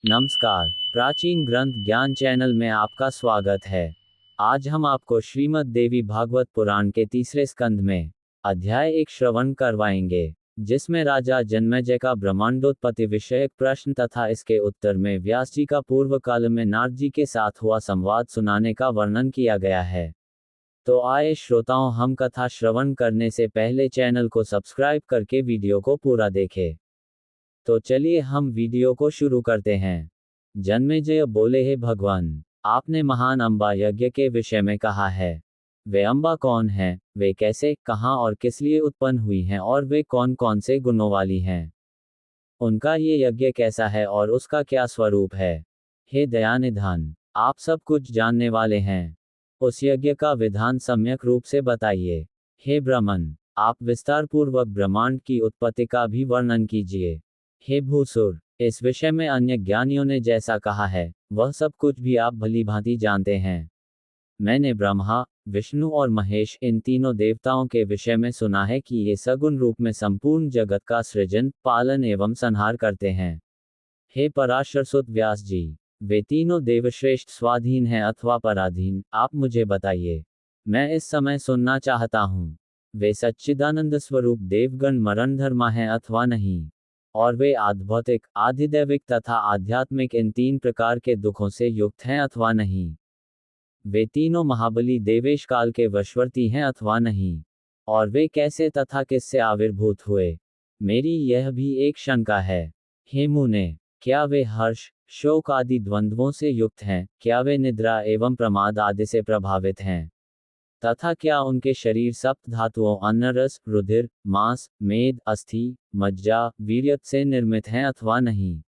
नमस्कार। प्राचीन ग्रंथ ज्ञान चैनल में आपका स्वागत है। आज हम आपको श्रीमद् देवी भागवत पुराण के तीसरे स्कंद में अध्याय 1 श्रवण करवाएंगे, जिसमें राजा जन्मेजय का ब्रह्मांडोत्पत्ति विषयक प्रश्न तथा इसके उत्तर में व्यास जी का पूर्व काल में नारद जी के साथ हुआ संवाद सुनाने का वर्णन किया गया है। तो आए श्रोताओं, हम कथा श्रवण करने से पहले चैनल को सब्सक्राइब करके वीडियो को पूरा देखें। तो चलिए हम वीडियो को शुरू करते हैं। जन्मेजय बोले, हे भगवान, आपने महान अम्बा यज्ञ के विषय में कहा है। वे अम्बा कौन हैं, वे कैसे, कहाँ और किस लिए उत्पन्न हुई हैं और वे कौन कौन से गुणों वाली हैं? उनका ये यज्ञ कैसा है और उसका क्या स्वरूप है? हे दयानिधान, आप सब कुछ जानने वाले हैं। उस यज्ञ का विधान सम्यक रूप से बताइए। हे ब्रह्मन, आप विस्तार पूर्वक ब्रह्मांड की उत्पत्ति का भी वर्णन कीजिए। हे भूसुर, इस विषय में अन्य ज्ञानियों ने जैसा कहा है, वह सब कुछ भी आप भली भांति जानते हैं। मैंने ब्रह्मा, विष्णु और महेश इन तीनों देवताओं के विषय में सुना है कि ये सगुण रूप में संपूर्ण जगत का सृजन, पालन एवं संहार करते हैं। हे पराशर सुत व्यास जी, वे तीनों देवश्रेष्ठ स्वाधीन हैं अथवा पराधीन, आप मुझे बताइए। मैं इस समय सुनना चाहता हूँ। वे सच्चिदानंद स्वरूप देवगण मरणधर्मा हैं अथवा नहीं? और वे आध्यात्मिक, आधिदैविक तथा आध्यात्मिक इन तीन प्रकार के दुखों से युक्त हैं अथवा नहीं? वे तीनों महाबली देवेश काल के वशवर्ती हैं अथवा नहीं? और वे कैसे तथा किससे आविर्भूत हुए? मेरी यह भी एक शंका है। हे मुने, क्या वे हर्ष, शोक आदि द्वंद्वों से युक्त हैं? क्या वे निद्रा एवं प्रमाद आदि से प्रभावित हैं? तथा क्या उनके शरीर सप्त धातुओं अन्न, रस, रुधिर, मांस, मेद, अस्थि, मज्जा, वीर्यत से निर्मित हैं अथवा नहीं?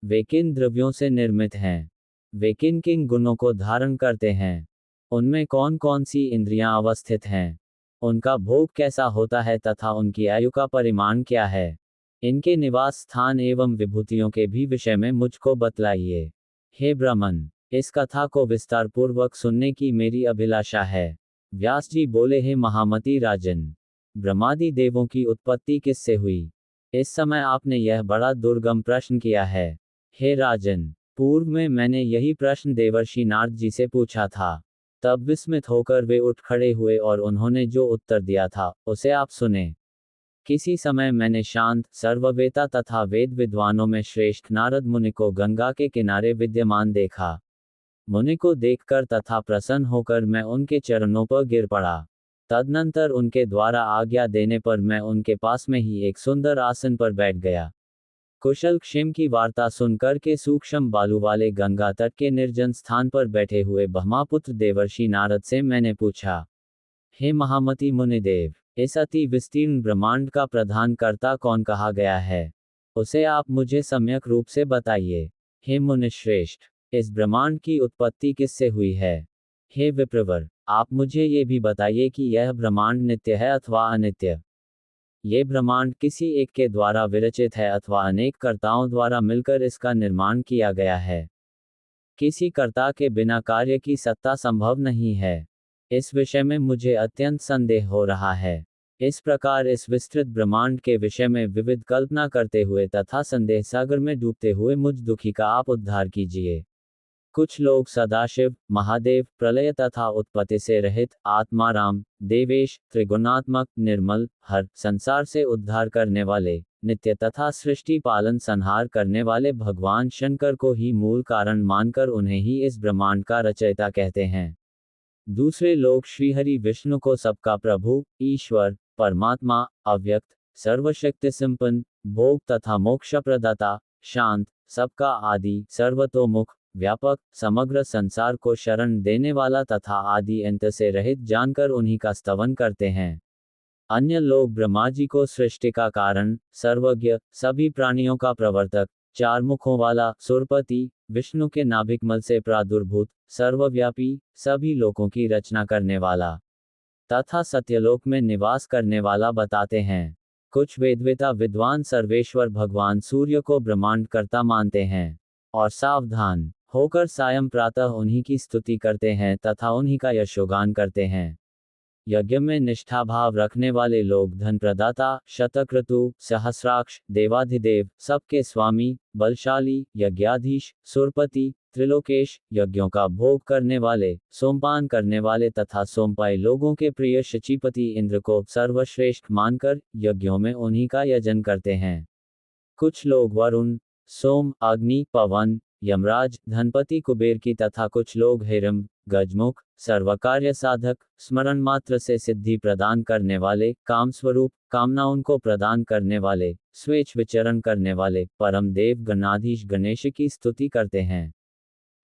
वे किन द्रव्यों से निर्मित हैं? वे किन किन गुणों को धारण करते हैं? उनमें कौन कौन सी इंद्रियां अवस्थित हैं? उनका भोग कैसा होता है तथा उनकी आयु का परिमाण क्या है? इनके निवास स्थान एवं विभूतियों के भी विषय में मुझको बतलाइए। हे ब्रह्मन, इस कथा को विस्तार पूर्वक सुनने की मेरी अभिलाषा है। व्यास जी बोले, हे महामती राजन, ब्रह्मादि देवों की उत्पत्ति किससे हुई? इस समय आपने यह बड़ा दुर्गम प्रश्न किया है। हे राजन, पूर्व में मैंने यही प्रश्न देवर्षि नारद जी से पूछा था। तब विस्मित होकर वे उठ खड़े हुए और उन्होंने जो उत्तर दिया था उसे आप सुने। किसी समय मैंने शांत, सर्ववेता तथा वेद विद्वानों में श्रेष्ठ नारद मुनि को गंगा के किनारे विद्यमान देखा। मुनि को देखकर तथा प्रसन्न होकर मैं उनके चरणों पर गिर पड़ा। तदनंतर उनके द्वारा आज्ञा देने पर मैं उनके पास में ही एक सुंदर आसन पर बैठ गया। कुशल क्षेम की वार्ता सुनकर के सूक्ष्म बालू वाले गंगा तट के निर्जन स्थान पर बैठे हुए ब्रह्मापुत्र देवर्षि नारद से मैंने पूछा, हे महामती मुनिदेव, इस अति विस्तीर्ण ब्रह्मांड का प्रधान कर्ता कौन कहा गया है? उसे आप मुझे सम्यक रूप से बताइए। हे मुनिश्रेष्ठ, इस ब्रह्मांड की उत्पत्ति किससे हुई है? हे विप्रवर, आप मुझे ये भी बताइए कि यह ब्रह्मांड नित्य है अथवा अनित्य? ये ब्रह्मांड किसी एक के द्वारा विरचित है अथवा अनेक कर्ताओं द्वारा मिलकर इसका निर्माण किया गया है? किसी कर्ता के बिना कार्य की सत्ता संभव नहीं है। इस विषय में मुझे अत्यंत संदेह हो रहा है। इस प्रकार इस विस्तृत ब्रह्मांड के विषय में विविध कल्पना करते हुए तथा संदेह सागर में डूबते हुए मुझ दुखी का आप उद्धार कीजिए। कुछ लोग सदाशिव, महादेव, प्रलय तथा उत्पत्ति से रहित, आत्माराम, देवेश, त्रिगुणात्मक, निर्मल, हर, संसार से उद्धार करने वाले, नित्य तथा सृष्टि पालन संहार करने वाले भगवान शंकर को ही मूल कारण मानकर उन्हें ही इस ब्रह्मांड का रचयिता कहते हैं। दूसरे लोग श्रीहरि विष्णु को सबका प्रभु, ईश्वर, परमात्मा, अव्यक्त, सर्वशक्ति संपन्न, भोग तथा मोक्ष प्रदाता, शांत, सबका आदि, सर्वतोमुख, व्यापक, समग्र संसार को शरण देने वाला तथा आदि अंत से रहित जानकर उन्हीं का स्तवन करते हैं। अन्य लोग ब्रह्मा जी को सृष्टि का कारण, सर्वज्ञ, सभी प्राणियों का प्रवर्तक, चार मुखों वाला, सुरपति, विष्णु के नाभिकमल से प्रादुर्भूत, सर्वव्यापी, सभी लोकों की रचना करने वाला तथा सत्यलोक में निवास करने वाला बताते हैं। कुछ वेदवेता विद्वान सर्वेश्वर भगवान सूर्य को ब्रह्मांड कर्ता मानते हैं और सावधान होकर सायं प्रातः उन्हीं की स्तुति करते हैं तथा उन्हीं का यशोगान करते हैं। यज्ञ में निष्ठा भाव रखने वाले लोग धन प्रदाता, शतक्रतु, सहस्राक्ष, देवाधिदेव, सबके स्वामी, बलशाली, यज्ञाधीश, सुरपति, त्रिलोकेश, यज्ञों का भोग करने वाले, सोमपान करने वाले तथा सोमपाई लोगों के प्रिय शचीपति इंद्र को सर्वश्रेष्ठ मानकर यज्ञों में उन्हीं का यजन करते हैं। कुछ लोग वरुण, सोम, अग्नि, पवन, यमराज, धनपति कुबेर की तथा कुछ लोग हिरम, गजमुख, सर्वकार्य साधक, स्मरण मात्र से सिद्धि प्रदान करने वाले, काम स्वरूप, कामनाओं को प्रदान करने वाले, स्वेच्छ विचरण करने वाले, परम देव गणाधीश गणेश की स्तुति करते हैं।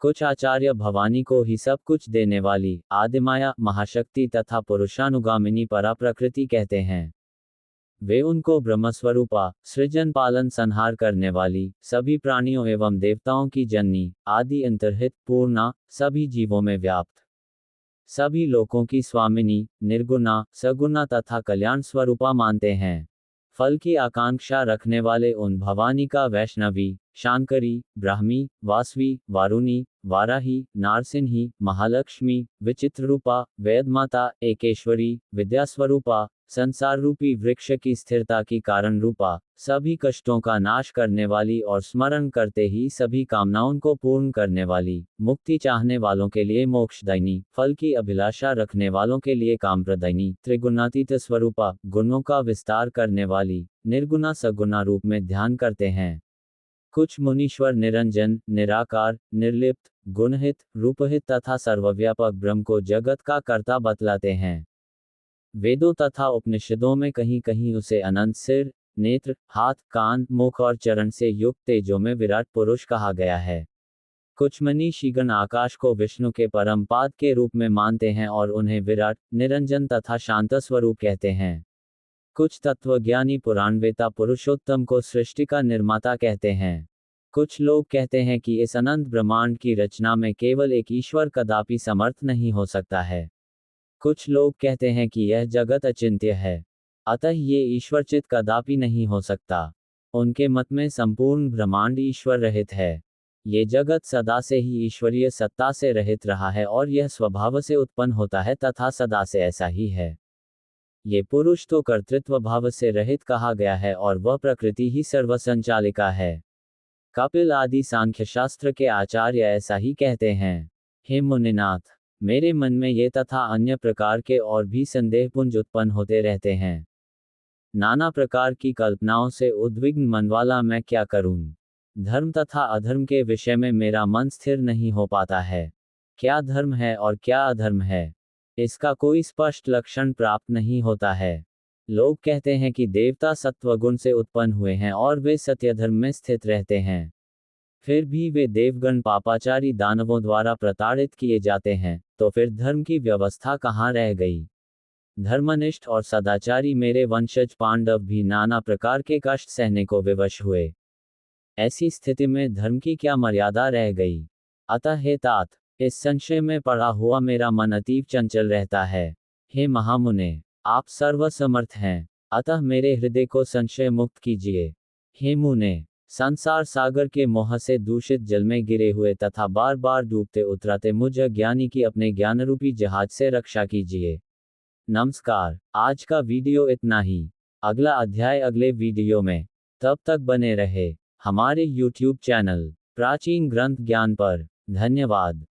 कुछ आचार्य भवानी को ही सब कुछ देने वाली, आदिमाया, महाशक्ति तथा पुरुषानुगामिनी पराप्रकृति कहते हैं। वे उनको ब्रह्मस्वरूपा, सृजन पालन संहार करने वाली, सभी प्राणियों एवं देवताओं की जननी, आदि अंतर्हित, पूर्णा, सभी जीवों में व्याप्त, सभी लोकों की स्वामिनी, निर्गुणा, सगुणा तथा कल्याण स्वरूपा मानते हैं। फल की आकांक्षा रखने वाले उन भवानी का वैष्णवी, शांकरी, ब्राह्मी, वासवी, वारुणी, वाराही, नारसिंही, महालक्ष्मी, विचित्ररूपा, वेदमाता, एकेश्वरी, विद्यास्वरूपा, संसार रूपी वृक्ष की स्थिरता की कारण रूपा, सभी कष्टों का नाश करने वाली और स्मरण करते ही सभी कामनाओं को पूर्ण करने वाली, मुक्ति चाहने वालों के लिए मोक्षदायिनी, फल की अभिलाषा रखने वालों के लिए कामप्रदायिनी, त्रिगुणातीत स्वरूपा, गुणों का विस्तार करने वाली, निर्गुणा सगुणा रूप में ध्यान करते हैं। कुछ मुनीश्वर निरंजन, निराकार, निर्लिप्त, गुणहित, रूपहित तथा सर्वव्यापक ब्रह्म को जगत का कर्ता बतलाते हैं। वेदों तथा उपनिषदों में कहीं कहीं उसे अनंत सिर, नेत्र, हाथ, कान, मुख और चरण से युक्त तेजो में विराट पुरुष कहा गया है। कुछ मनीषीगण आकाश को विष्णु के परम पाद के रूप में मानते हैं और उन्हें विराट, निरंजन तथा शांत स्वरूप कहते हैं। कुछ तत्वज्ञानी पुराणवेता पुरुषोत्तम को सृष्टि का निर्माता कहते हैं। कुछ लोग कहते हैं कि इस अनंत ब्रह्मांड की रचना में केवल एक ईश्वर कदापि समर्थ नहीं हो सकता है। कुछ लोग कहते हैं कि यह जगत अचिंत्य है, अतः ये ईश्वरचित कदापि नहीं हो सकता। उनके मत में संपूर्ण ब्रह्मांड ईश्वर रहित है। ये जगत सदा से ही ईश्वरीय सत्ता से रहित रहा है और यह स्वभाव से उत्पन्न होता है तथा सदा से ऐसा ही है। ये पुरुष तो कर्तृत्व भाव से रहित कहा गया है और वह प्रकृति ही सर्वसंचालिका है। कपिल आदि सांख्य शास्त्र के आचार्य ऐसा ही कहते हैं। हे मुनिनाथ, मेरे मन में ये तथा अन्य प्रकार के और भी संदेहपुंज उत्पन्न होते रहते हैं। नाना प्रकार की कल्पनाओं से उद्विग्न मन वाला मैं क्या करूं? धर्म तथा अधर्म के विषय में मेरा मन स्थिर नहीं हो पाता है। क्या धर्म है और क्या अधर्म है, इसका कोई स्पष्ट लक्षण प्राप्त नहीं होता है। लोग कहते हैं कि देवता सत्वगुण से उत्पन्न हुए हैं और वे सत्यधर्म में स्थित रहते हैं। फिर भी वे देवगण पापाचारी दानवों द्वारा प्रताड़ित किए जाते हैं, तो फिर धर्म की व्यवस्था कहाँ रह गई? धर्मनिष्ठ और सदाचारी मेरे वंशज पांडव भी नाना प्रकार के कष्ट सहने को विवश हुए। ऐसी स्थिति में धर्म की क्या मर्यादा रह गई? अतः हे तात, इस संशय में पड़ा हुआ मेरा मन अतीव चंचल रहता है। हे महामुने, आप सर्वसमर्थ हैं, अतः मेरे हृदय को संशय मुक्त कीजिए। हे मुने, संसार सागर के मोह से दूषित जल में गिरे हुए तथा बार बार डूबते उतराते मुझ अज्ञानी की अपने ज्ञानरूपी जहाज से रक्षा कीजिए। नमस्कार, आज का वीडियो इतना ही। अगला अध्याय अगले वीडियो में। तब तक बने रहे हमारे YouTube चैनल प्राचीन ग्रंथ ज्ञान पर। धन्यवाद।